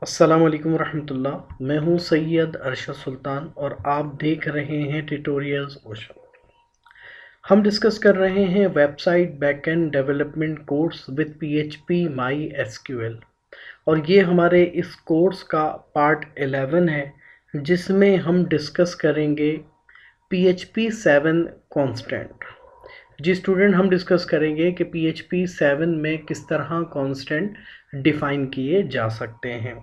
अस्सलाम वालेकुम रहमतुल्लाह। मैं हूं सैयद अरशद सुल्तान और आप देख रहे हैं ट्यूटोरियल्स ओशन। हम डिस्कस कर रहे हैं website backend development course with PHP my SQL और ये हमारे इस कोर्स का पार्ट 11 है जिसमें हम डिस्कस करेंगे पीएचपी 7 कांस्टेंट। जी स्टूडेंट, हम डिस्कस करेंगे कि पीएचपी 7 में किस तरह कांस्टेंट डिफाइन किए जा सकते हैं।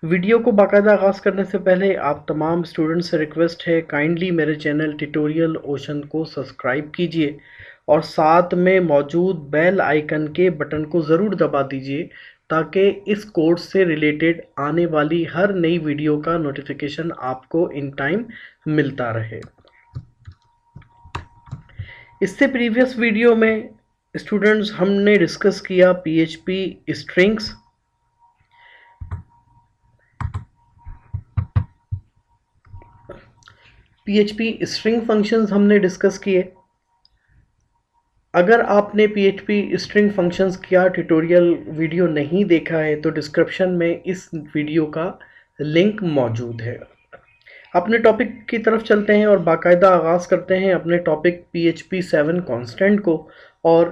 वीडियो को बाकायदा आगाज़ करने से पहले आप तमाम स्टूडेंट्स से रिक्वेस्ट है काइंडली मेरे चैनल ट्यूटोरियल ओशन को सब्सक्राइब कीजिए और साथ में मौजूद बेल आइकन के बटन को ज़रूर दबा दीजिए ताकि इस कोर्स से रिलेटेड आने वाली हर नई वीडियो का नोटिफिकेशन आपको इन टाइम मिलता रहे। इससे प्रीवियस वीडियो में स्टूडेंट्स हमने डिस्कस किया PHP strings, PHP string functions हमने डिस्कस किए। अगर आपने पीएचपी स्ट्रिंग फंक्शंस का ट्यूटोरियल वीडियो नहीं देखा है तो डिस्क्रिप्शन में इस वीडियो का लिंक मौजूद है। अपने टॉपिक की तरफ चलते हैं और बाकायदा आगाज़ करते हैं अपने टॉपिक पीएचपी 7 कांस्टेंट को और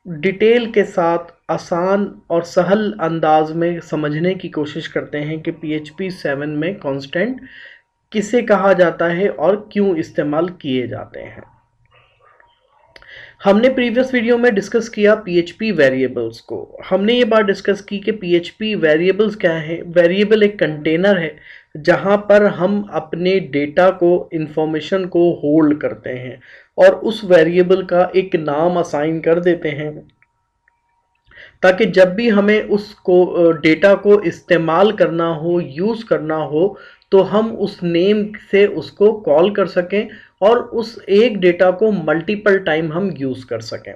डिटेल के साथ आसान और सहल अंदाज में समझने की कोशिश करते हैं कि पीएचपी 7 में कांस्टेंट किसे कहा जाता है और क्यों इस्तेमाल किए जाते हैं। हमने प्रीवियस वीडियो में डिस्कस किया पीएचपी वेरिएबल्स को। हमने ये बात डिस्कस की कि पीएचपी वेरिएबल्स क्या है। वेरिएबल एक कंटेनर है जहां पर हम अपने डेटा को, इंफॉर्मेशन को होल्ड करते हैं और उस वेरिएबल का एक नाम असाइन कर देते हैं ताकि जब भी हमें उसको डेटा को इस्तेमाल करना हो, यूज़ करना हो, तो हम उस नेम से उसको कॉल कर सकें और उस एक डेटा को मल्टीपल टाइम हम यूज़ कर सकें।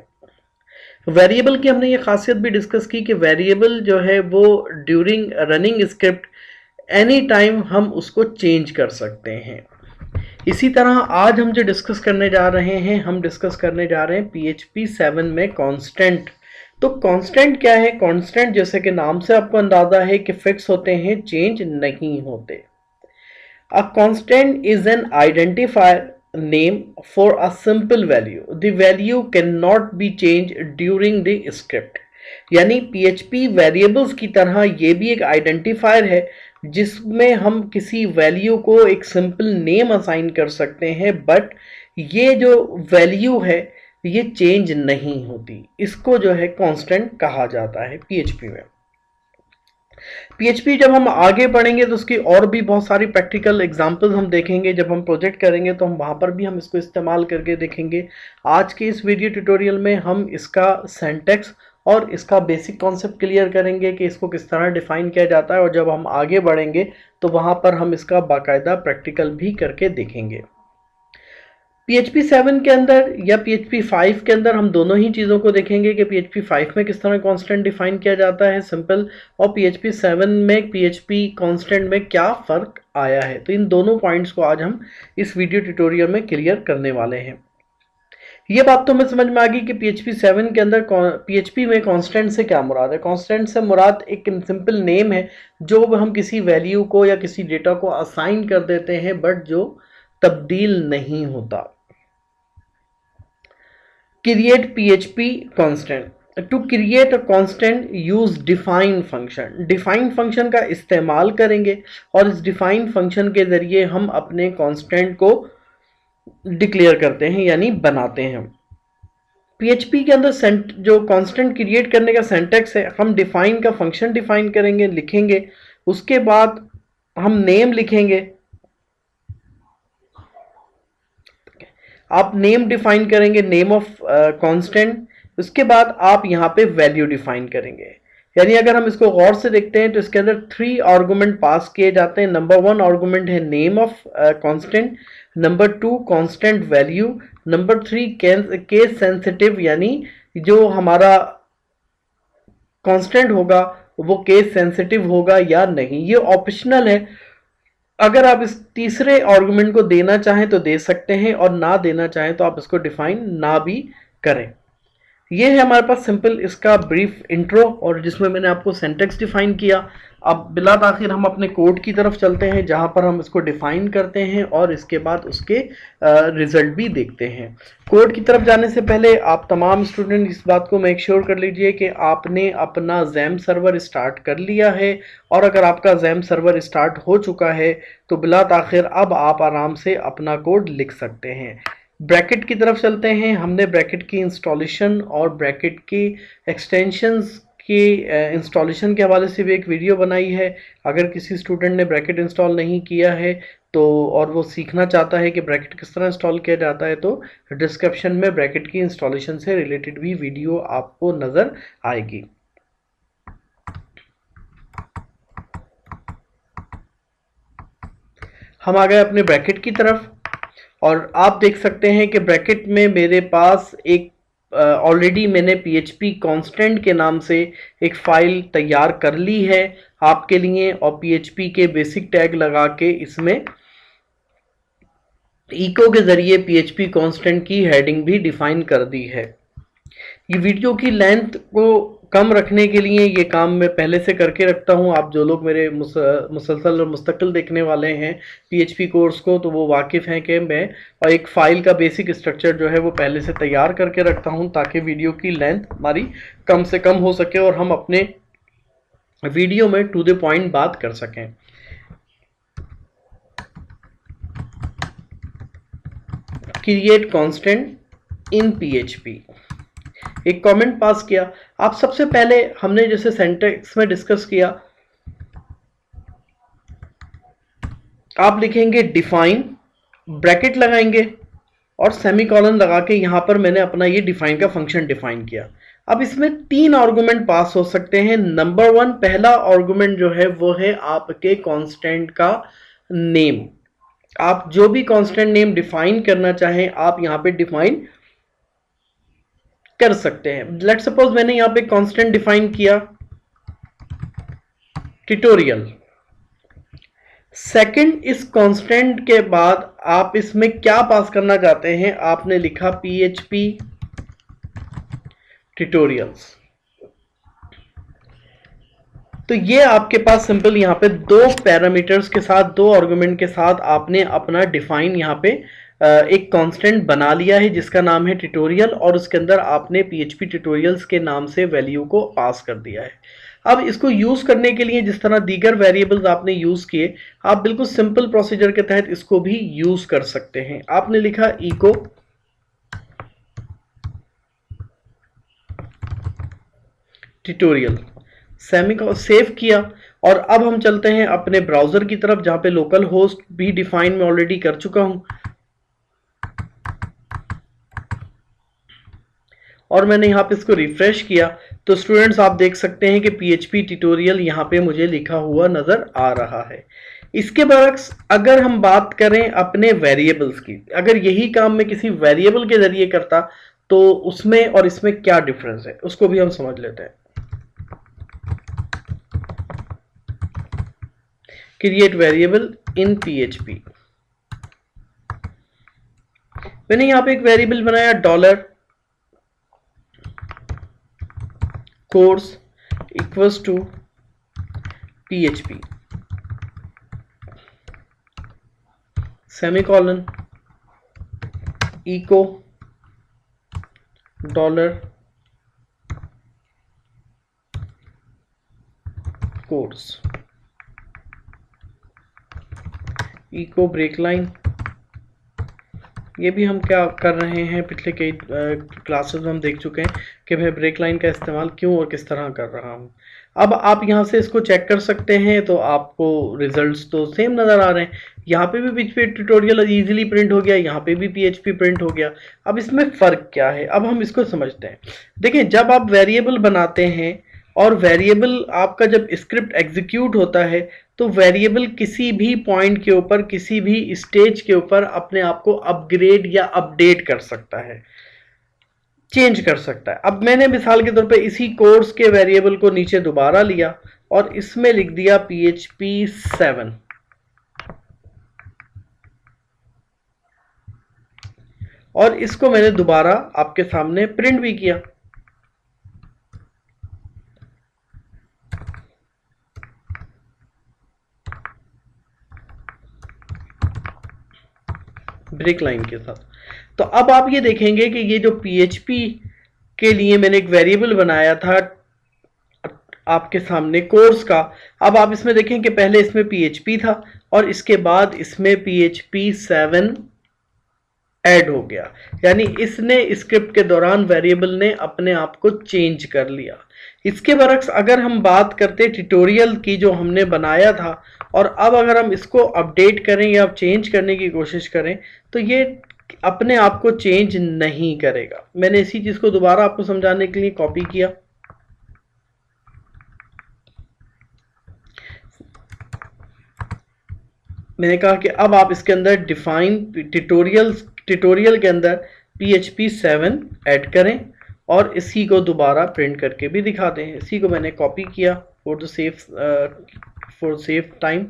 वेरिएबल की हमने ये खासियत भी डिस्कस की कि वेरिएबल जो है वो during running script any time हम उसको चेंज कर सकते हैं। इसी तरह आज हम जो डिस्कस करने जा रहे हैं, हम डिस्कस करने जा रहे हैं पीएचपी 7 में कांस्टेंट। तो कांस्टेंट क्या है? कांस्टेंट जैसे कि नाम से आपको अंदाजा है कि फिक्स होते हैं, चेंज नहीं होते। A constant is an identifier name for a simple value. The value cannot be changed during the script. यानी PHP वेरिएबल्स की तरह ये भी एक आइडेंटिफायर है जिसमें हम किसी वैल्यू को एक सिंपल नेम असाइन कर सकते हैं, बट ये जो वैल्यू है ये चेंज नहीं होती। इसको जो है कांस्टेंट कहा जाता है PHP में। पीएचपी जब हम आगे बढ़ेंगे तो उसकी और भी बहुत सारी प्रैक्टिकल एग्जांपल्स हम देखेंगे। जब हम प्रोजेक्ट करेंगे तो हम वहाँ पर भी हम इसको इस्तेमाल करके देखेंगे। आज के इस वीडियो ट्यूटोरियल में हम इसका सिंटैक्स और इसका बेसिक कॉन्सेप्ट क्लियर करेंगे कि इसको किस तरह डिफाइन किया जाता है, और जब हम आगे बढ़ेंगे तो वहाँ पर हम इसका बाकायदा प्रैक्टिकल भी करके देखेंगे। PHP 7 के अंदर या PHP 5 के अंदर हम दोनों ही चीज़ों को देखेंगे कि PHP 5 में किस तरह कांस्टेंट डिफाइन किया जाता है सिंपल, और PHP 7 में PHP कांस्टेंट में क्या फ़र्क आया है। तो इन दोनों पॉइंट्स को आज हम इस वीडियो ट्यूटोरियल में क्लियर करने वाले हैं। ये बात तो हमें समझ में आ गई कि PHP 7 के अंदर PHP में कांस्टेंट से क्या मुराद है। कांस्टेंट से मुराद एक सिंपल नेम है जो हम किसी वैल्यू को या किसी डेटा को असाइन कर देते हैं बट जो तब्दील नहीं होता। Create PHP constant. To create a constant, use define function. Define function का इस्तेमाल करेंगे और इस define function के जरिए हम अपने constant को डिक्लेयर करते हैं यानी बनाते हैं। PHP के अंदर जो constant क्रिएट करने का सिंटैक्स है, हम define का फंक्शन डिफाइन करेंगे, लिखेंगे, उसके बाद हम नेम लिखेंगे। आप नेम डिफाइन करेंगे, नेम ऑफ कांस्टेंट। उसके बाद आप यहाँ पे वैल्यू डिफाइन करेंगे। यानी अगर हम इसको गौर से देखते हैं तो इसके अंदर 3 आर्गुमेंट पास किए जाते हैं। नंबर 1 आर्गुमेंट है name of constant, number 2 constant value, number 3 case sensitive, यानी जो हमारा कांस्टेंट होगा वो केस सेंसिटिव होगा या नहीं। ये ऑप्शनल है। अगर आप इस तीसरे आर्गुमेंट को देना चाहें तो दे सकते हैं और ना देना चाहें तो आप इसको डिफाइन ना भी करें। ये है हमारे पास सिंपल इसका ब्रीफ इंट्रो, और जिसमें मैंने आपको सिंटैक्स डिफाइन किया। अब बिला ताखिर हम अपने कोड की तरफ चलते हैं, जहां पर हम इसको डिफाइन करते हैं और इसके बाद उसके रिजल्ट भी देखते हैं। कोड की तरफ जाने से पहले आप तमाम स्टूडेंट इस बात को मेक श्योर कर लीजिए कि आपने अपना जैम सर्वर स्टार्ट कर लिया है, और अगर आपका जैम सर्वर स्टार्ट हो चुका है तो बिला ताखिर अब आप आराम से अपना कोड लिख सकते हैं। ब्रैकेट की तरफ चलते हैं। हमने ब्रैकेट की इंस्टॉलेशन और ब्रैकेट की एक्सटेंशंस की इंस्टॉलेशन के हवाले से भी एक वीडियो बनाई है। अगर किसी स्टूडेंट ने ब्रैकेट इंस्टॉल नहीं किया है तो और वो सीखना चाहता है कि ब्रैकेट किस तरह इंस्टॉल किया जाता है, तो डिस्क्रिप्शन में ब्रैकेट की इंस्टॉलेशन से रिलेटेड भी वीडियो आपको नज़र आएगी। हम आ गए अपने ब्रैकेट की तरफ, और आप देख सकते हैं कि ब्रैकेट में मेरे पास एक ऑलरेडी मैंने PHP कांस्टेंट के नाम से एक फाइल तैयार कर ली है आपके लिए, और PHP के बेसिक टैग लगा के इसमें इको के जरिए PHP कांस्टेंट की हेडिंग भी डिफाइन कर दी है। ये वीडियो की लेंथ को कम रखने के लिए ये काम मैं पहले से करके रखता हूँ। आप जो लोग मेरे मुसलसल और मुस्तकिल देखने वाले हैं PHP कोर्स को, तो वो वाकिफ़ हैं कि मैं और एक फ़ाइल का बेसिक स्ट्रक्चर जो है वो पहले से तैयार करके रखता हूँ, ताकि वीडियो की लेंथ हमारी कम से कम हो सके और हम अपने वीडियो में टू द पॉइंट बात कर सकें। क्रिएट कांस्टेंट इन PHP, एक कमेंट पास किया। आप सबसे पहले हमने जैसे सिंटैक्स में डिस्कस किया, आप लिखेंगे डिफाइन, ब्रैकेट लगाएंगे और सेमीकोलन लगा के यहां पर मैंने अपना ये डिफाइन का फंक्शन डिफाइन किया। अब इसमें 3 आर्गुमेंट पास हो सकते हैं। नंबर 1, पहला आर्गुमेंट जो है वो है आपके कांस्टेंट का नेम। आप जो भी कांस्टेंट नेम डिफाइन करना चाहें आप यहां पे डिफाइन कर सकते हैं। लेट सपोज मैंने यहां पे कांस्टेंट डिफाइन किया ट्यूटोरियल। सेकंड, इस कांस्टेंट के बाद आप इसमें क्या पास करना चाहते हैं, आपने लिखा PHP ट्यूटोरियल्स। तो ये आपके पास सिंपल यहां पे 2 पैरामीटर्स के साथ, 2 आर्गुमेंट के साथ आपने अपना डिफाइन यहां पे एक कांस्टेंट बना लिया है जिसका नाम है ट्यूटोरियल, और उसके अंदर आपने PHP ट्यूटोरियल्स के नाम से वैल्यू को पास कर दिया है। अब इसको यूज करने के लिए जिस तरह दीगर वेरिएबल्स आपने यूज किए, आप बिल्कुल सिंपल प्रोसीजर के तहत इसको भी यूज कर सकते हैं। आपने लिखा इको ट्यूटोरियल, सेमी को सेव किया, और अब हम चलते हैं अपने ब्राउजर की तरफ, जहां पे लोकल होस्ट भी डिफाइन में ऑलरेडी कर चुका हूं, और मैंने यहां पे इसको रिफ्रेश किया। तो स्टूडेंट्स आप देख सकते हैं कि PHP ट्यूटोरियल यहां पे मुझे लिखा हुआ नजर आ रहा है। इसके बरक्स अगर हम बात करें अपने वेरिएबल्स की, अगर यही काम मैं किसी वेरिएबल के जरिए करता तो उसमें और इसमें क्या डिफरेंस है उसको भी हम समझ लेते हैं। क्रिएट वेरिएबल इन PHP, मैंने यहां पे एक वेरिएबल बनाया dollar course equals to PHP semicolon echo dollar course echo break line. ये भी हम क्या कर रहे हैं, पिछले कई क्लासेस में हम देख चुके हैं कि मैं ब्रेक लाइन का इस्तेमाल क्यों और किस तरह कर रहा हूं। अब आप यहां से इसको चेक कर सकते हैं, तो आपको रिजल्ट्स तो सेम नज़र आ रहे हैं। यहाँ पे भी PHP ट्यूटोरियल इजीली प्रिंट हो गया, यहाँ पे भी PHP प्रिंट हो गया। अब इसमें फ़र्क क्या है, अब हम इसको समझते हैं। देखिए, जब आप वेरिएबल बनाते हैं और वेरिएबल आपका जब स्क्रिप्ट एग्जीक्यूट होता है, तो वेरिएबल किसी भी पॉइंट के ऊपर, किसी भी स्टेज के ऊपर अपने आप को अपग्रेड या अपडेट कर सकता है, चेंज कर सकता है। अब मैंने मिसाल के तौर पे इसी कोर्स के वेरिएबल को नीचे दोबारा लिया और इसमें लिख दिया PHP 7, और इसको मैंने दोबारा आपके सामने प्रिंट भी किया। ब्रेक लाइन के साथ। तो अब आप ये देखेंगे कि ये जो PHP के लिए मैंने एक वेरिएबल बनाया था आपके सामने कोर्स का, अब आप इसमें देखें कि पहले इसमें PHP था और इसके बाद इसमें PHP 7 ऐड हो गया, यानी इसने स्क्रिप्ट के दौरान वेरिएबल ने अपने आप को चेंज कर लिया। इसके बरक्स अगर हम बात करते ट्यूटोरियल की जो हमने बनाया था, और अब अगर हम इसको अपडेट करें या चेंज करने की कोशिश करें तो ये अपने आप को चेंज नहीं करेगा। मैंने इसी चीज को दोबारा आपको समझाने के लिए कॉपी किया। मैंने कहा कि अब आप इसके अंदर डिफाइन ट्यूटोरियल के अंदर PHP 7 ऐड करें और इसी को दोबारा प्रिंट करके भी दिखा दें। इसी को मैंने कॉपी किया फॉर सेफ टाइम।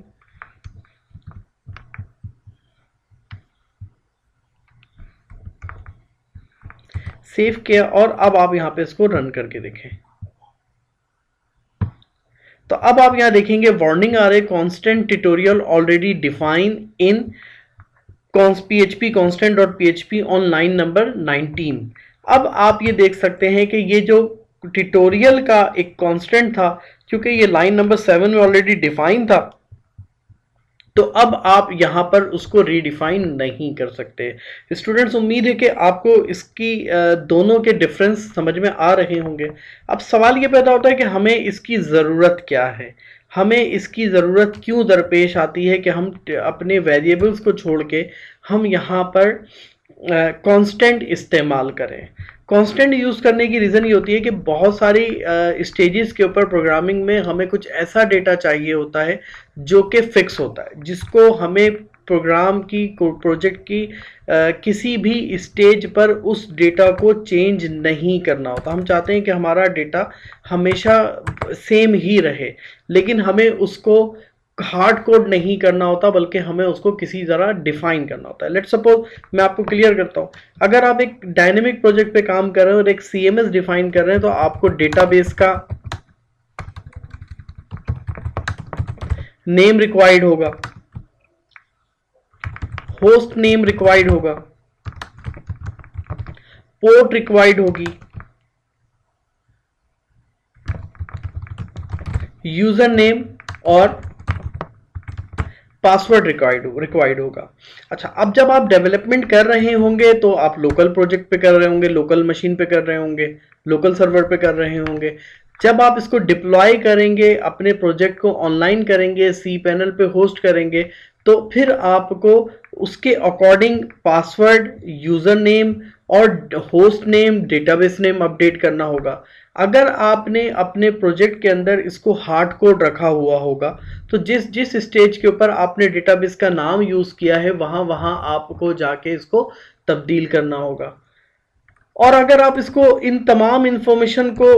सेव किया और अब आप यहां पे इसको रन करके देखें। तो अब आप यहां देखेंगे वार्निंग आ रहे, constant tutorial already define in PHP constant.php on line number 19। अब आप ये देख सकते हैं कि ये जो ट्यूटोरियल का एक कांस्टेंट था, क्योंकि ये लाइन नंबर 7 में ऑलरेडी डिफाइन था, तो अब आप यहां पर उसको रीडिफाइन नहीं कर सकते। स्टूडेंट्स, उम्मीद है कि आपको इसकी दोनों के डिफरेंस समझ में आ रहे होंगे। अब सवाल ये पैदा होता है कि हमें इसकी ज़रूरत क्या है, हमें इसकी ज़रूरत क्यों दरपेश आती है कि हम अपने वेरिएबल्स को छोड़ के हम यहाँ पर कांस्टेंट इस्तेमाल करें। कांस्टेंट यूज़ करने की रीज़न ये होती है कि बहुत सारी स्टेजेस के ऊपर प्रोग्रामिंग में हमें कुछ ऐसा डेटा चाहिए होता है जो कि फिक्स होता है, जिसको हमें प्रोग्राम की प्रोजेक्ट की किसी भी स्टेज पर उस डेटा को चेंज नहीं करना होता। हम चाहते हैं कि हमारा डेटा हमेशा सेम ही रहे, लेकिन हमें उसको हार्ड कोड नहीं करना होता, बल्कि हमें उसको किसी तरह डिफाइन करना होता है। लेट्स सपोज मैं आपको क्लियर करता हूं, अगर आप एक डायनेमिक प्रोजेक्ट पे काम कर रहे हो और एक CMS डिफाइन कर रहे हैं, तो आपको डेटाबेस का नेम रिक्वायर्ड होगा, होस्ट नेम रिक्वायर्ड होगा, पोर्ट रिक्वायर्ड होगी, यूजर नेम और पासवर्ड रिक्वायर्ड होगा। अच्छा, अब जब आप डेवलपमेंट कर रहे होंगे तो आप लोकल प्रोजेक्ट पे कर रहे होंगे, लोकल मशीन पे कर रहे होंगे, लोकल सर्वर पे कर रहे होंगे। जब आप इसको डिप्लॉय करेंगे, अपने प्रोजेक्ट को ऑनलाइन करेंगे, cPanel पे होस्ट करेंगे, तो फिर आपको उसके अकॉर्डिंग पासवर्ड, यूजर नेम और host name, database name update करना होगा। अगर आपने अपने प्रोजेक्ट के अंदर इसको हार्ड कोड रखा हुआ होगा, तो जिस जिस स्टेज के ऊपर आपने डेटाबेस का नाम यूज किया है वहां वहां आपको जाके इसको तब्दील करना होगा। और अगर आप इसको इन तमाम इंफॉर्मेशन को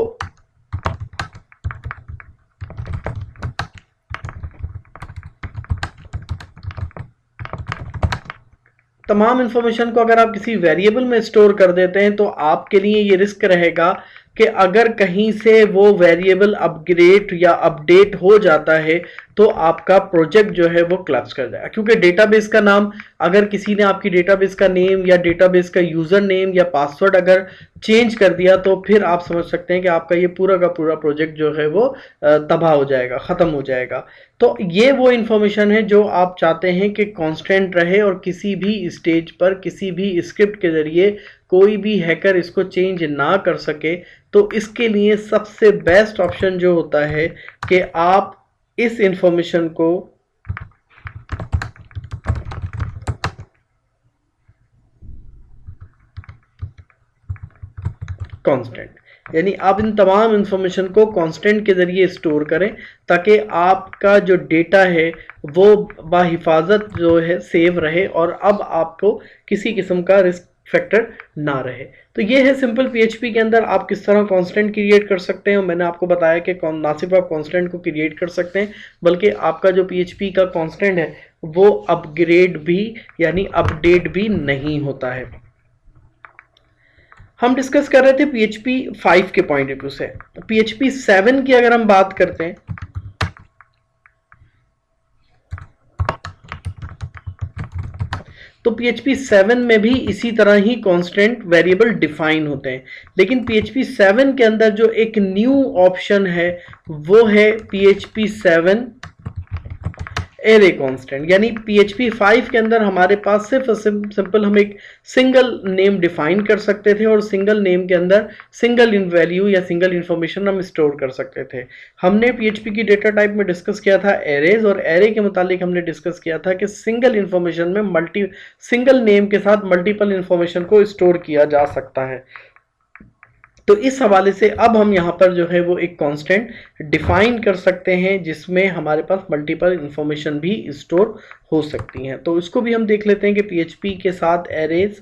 अगर आप किसी वेरिएबल में स्टोर कर देते हैं, तो आपके लिए ये रिस्क रहेगा कि अगर कहीं से वो वेरिएबल अपग्रेड या अपडेट हो जाता है तो आपका प्रोजेक्ट जो है वो क्लैप्स कर जाएगा। क्योंकि डेटाबेस का नाम, अगर किसी ने आपकी डेटाबेस का नेम या डेटाबेस का यूजर नेम या पासवर्ड अगर चेंज कर दिया, तो फिर आप समझ सकते हैं कि आपका ये पूरा का पूरा प्रोजेक्ट जो है वो तबाह हो जाएगा, ख़त्म हो जाएगा। तो ये वो इंफॉर्मेशन है जो आप चाहते हैं कि कांस्टेंट रहे और किसी भी स्टेज पर, किसी भी स्क्रिप्ट के ज़रिए कोई भी हैकर इसको चेंज ना कर सके। तो इसके लिए सबसे बेस्ट ऑप्शन जो होता है कि आप इस इंफॉर्मेशन को कांस्टेंट, यानी आप इन तमाम इंफॉर्मेशन को कांस्टेंट के जरिए स्टोर करें, ताकि आपका जो डेटा है वो बाहिफाजत जो है सेव रहे और अब आपको किसी किस्म का रिस्क फैक्टर ना रहे। तो ये है सिंपल PHP के अंदर आप किस तरह कांस्टेंट क्रिएट कर सकते हैं। मैंने आपको बताया कि ना सिर्फ आप कांस्टेंट को क्रिएट कर सकते हैं, बल्कि आपका जो PHP का कांस्टेंट है वो अपग्रेड भी यानी अपडेट भी नहीं होता है। हम डिस्कस कर रहे थे PHP 5 के पॉइंट ऑफ व्यू से। PHP 7 की अगर हम बात करते हैं, तो PHP 7 में भी इसी तरह ही कांस्टेंट वेरिएबल डिफाइन होते हैं, लेकिन PHP 7 के अंदर जो एक न्यू ऑप्शन है वो है PHP 7 एरे कांस्टेंट। यानी PHP 5 के अंदर हमारे पास सिर्फ सिंपल हम एक सिंगल नेम डिफाइन कर सकते थे और सिंगल नेम के अंदर सिंगल इन वैल्यू या सिंगल इंफॉर्मेशन हम स्टोर कर सकते थे। हमने PHP की डेटा टाइप में डिस्कस किया था एरेज, और एरे के मुतालिक हमने डिस्कस किया था कि सिंगल इंफॉर्मेशन में सिंगल नेम के साथ मल्टीपल इंफॉर्मेशन को स्टोर किया जा सकता है। तो इस हवाले से अब हम यहाँ पर जो है वो एक कांस्टेंट डिफाइन कर सकते हैं जिसमें हमारे पास मल्टीपल इंफॉर्मेशन भी स्टोर हो सकती हैं। तो इसको भी हम देख लेते हैं कि PHP के साथ एरेज,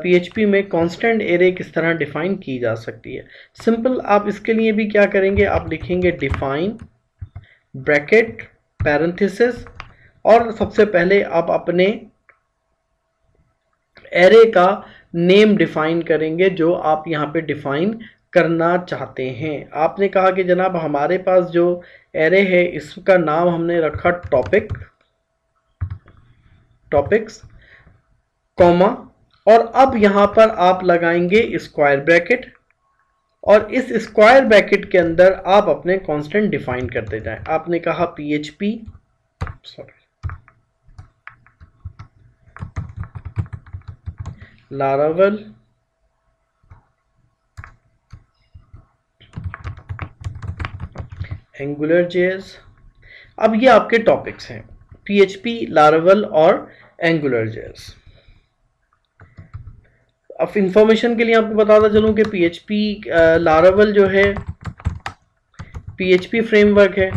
PHP में कांस्टेंट एरे किस तरह डिफाइन की जा सकती है। सिंपल आप इसके लिए भी क्या करेंगे, आप लिखेंगे डिफाइन ब्रैकेट पैरेंथेसिस और सबसे पहले आप अपने एरे का नेम डिफाइन करेंगे जो आप यहाँ पे डिफाइन करना चाहते हैं। आपने कहा कि जनाब हमारे पास जो एरे है इसका नाम हमने रखा टॉपिक्स कॉमा, और अब यहाँ पर आप लगाएंगे स्क्वायर ब्रैकेट और इस स्क्वायर ब्रैकेट के अंदर आप अपने कांस्टेंट डिफाइन करते जाएं। आपने कहा PHP लारावल AngularJS। अब ये आपके टॉपिक्स हैं PHP, लारावल और AngularJS। अब इंफॉर्मेशन के लिए आपको बताता चलूं कि PHP लारावल जो है PHP फ्रेमवर्क है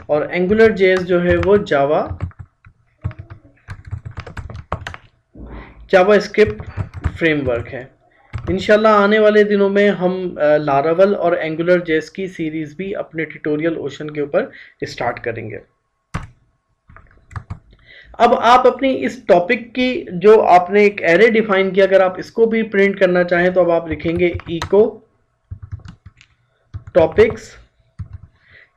और AngularJS जो है वो जावास्क्रिप्ट फ्रेमवर्क है। इंशाल्लाह आने वाले दिनों में हम लारावल और AngularJS की सीरीज भी अपने ट्यूटोरियल ओशन के ऊपर स्टार्ट करेंगे। अब आप अपनी इस टॉपिक की जो आपने एक एरे डिफाइन किया, अगर आप इसको भी प्रिंट करना चाहें तो अब आप लिखेंगे इको टॉपिक्स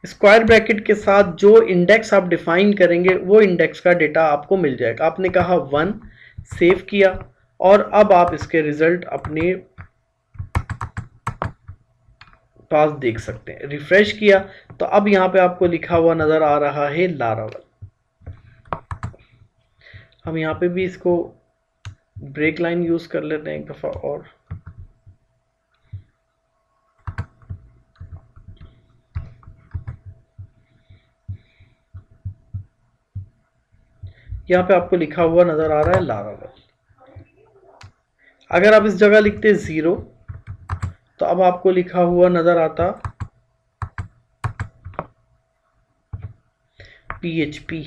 स्क्वायर ब्रैकेट के साथ जो इंडेक्स आप डिफाइन करेंगे वो इंडेक्स का डेटा आपको मिल जाएगा। आपने कहा 1, सेव किया और अब आप इसके रिजल्ट अपने पास देख सकते हैं। रिफ्रेश किया तो अब यहाँ पे आपको लिखा हुआ नजर आ रहा है लारावल। हम यहाँ पे भी इसको ब्रेक लाइन यूज कर लेते हैं एक दफा और यहाँ पे आपको लिखा हुआ नजर आ रहा है लारावल। अगर आप इस जगह लिखते 0 तो अब आपको लिखा हुआ नजर आता PHP।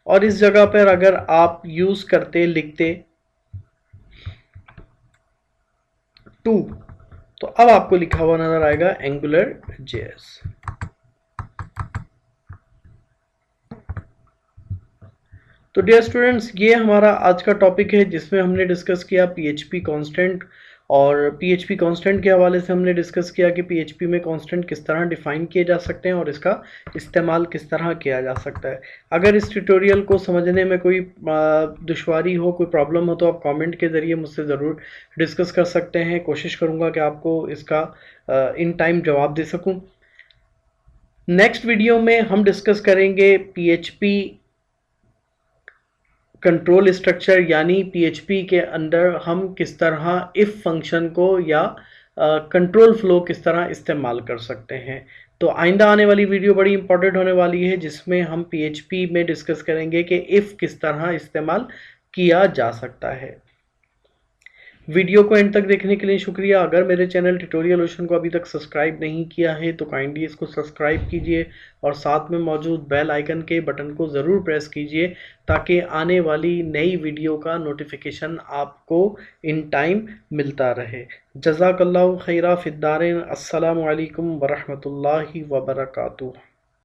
और इस जगह पर अगर आप यूज करते लिखते 2 तो अब आपको लिखा हुआ नजर आएगा AngularJS। तो डियर स्टूडेंट्स, ये हमारा आज का टॉपिक है जिसमें हमने डिस्कस किया PHP कांस्टेंट, और PHP कांस्टेंट के हवाले से हमने डिस्कस किया कि PHP में कांस्टेंट किस तरह डिफाइन किए जा सकते हैं और इसका इस्तेमाल किस तरह किया जा सकता है। अगर इस ट्यूटोरियल को समझने में कोई दुश्वारी हो, कोई प्रॉब्लम हो तो आप कमेंट के ज़रिए मुझसे ज़रूर डिस्कस कर सकते हैं। कोशिश करूँगा कि आपको इसका इन टाइम जवाब दे सकूँ। नेक्स्ट वीडियो में हम डिस्कस करेंगे PHP कंट्रोल स्ट्रक्चर, यानी PHP के अंदर हम किस तरह इफ फंक्शन को या कंट्रोल फ्लो किस तरह इस्तेमाल कर सकते हैं। तो आइंदा आने वाली वीडियो बड़ी इंपॉर्टेंट होने वाली है जिसमें हम PHP में डिस्कस करेंगे कि इफ किस तरह इस्तेमाल किया जा सकता है। वीडियो को एंड तक देखने के लिए शुक्रिया। अगर मेरे चैनल ट्यूटोरियल ओशन को अभी तक सब्सक्राइब नहीं किया है तो काइंडली इसको सब्सक्राइब कीजिए और साथ में मौजूद बेल आइकन के बटन को ज़रूर प्रेस कीजिए ताकि आने वाली नई वीडियो का नोटिफिकेशन आपको इन टाइम मिलता रहे। जज़ाकल्लाहु खैरा फिद्दारिन। अस्सलामु अलैकुम वरहमतुल्लाहि वबरकातुहू।